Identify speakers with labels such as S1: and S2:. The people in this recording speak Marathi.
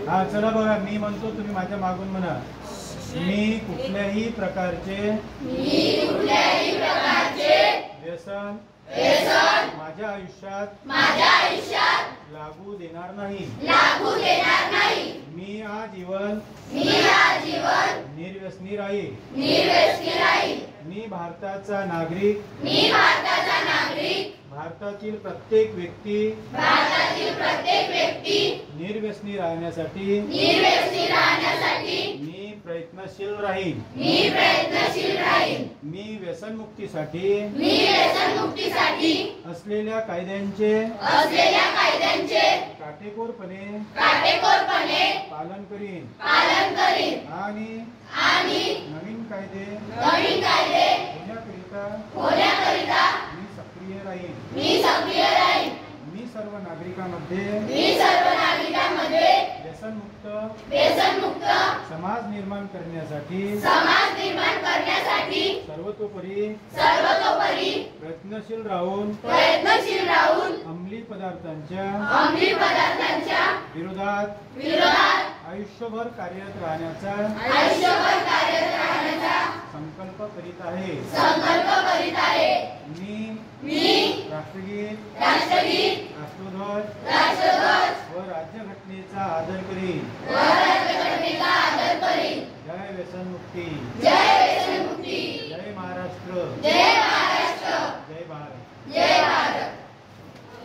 S1: हा चला बघा, मी म्हणतो तुम्ही माझ्या मागून म्हणा. मी कुठल्याही प्रकारचे व्यसन माझ्या आयुष्यात लागू देणार नाही. मी आजीवन निर्व्यसनी राहील. मी भारताचा नागरिक. भारतातील प्रत्येक व्यक्ती निर्व्यसनी राहण्यासाठी मी प्रयत्नशील राहील. मी व्यसनमुक्तीसाठी असलेल्या कायद्यांचे काटेकोरपणे पालन करीन आणि नवीन कायदे होण्याकरिता मी सक्रिय राहीन. मी सर्व नागरिकांमध्ये व्यसनमुक्त समाज निर्माण करण्यासाठी सर्वतोपरी प्रयत्नशील राहून अंमली पदार्थांच्या विरोधात आयुष्यभर कार्यरत राहण्याचा संकल्प करीत आहे. मी राष्ट्रगीत राष्ट्रध्वज व राज्यघटनेचा आदर करीन. जय व्यसनमुक्ती. जय महाराष्ट्र.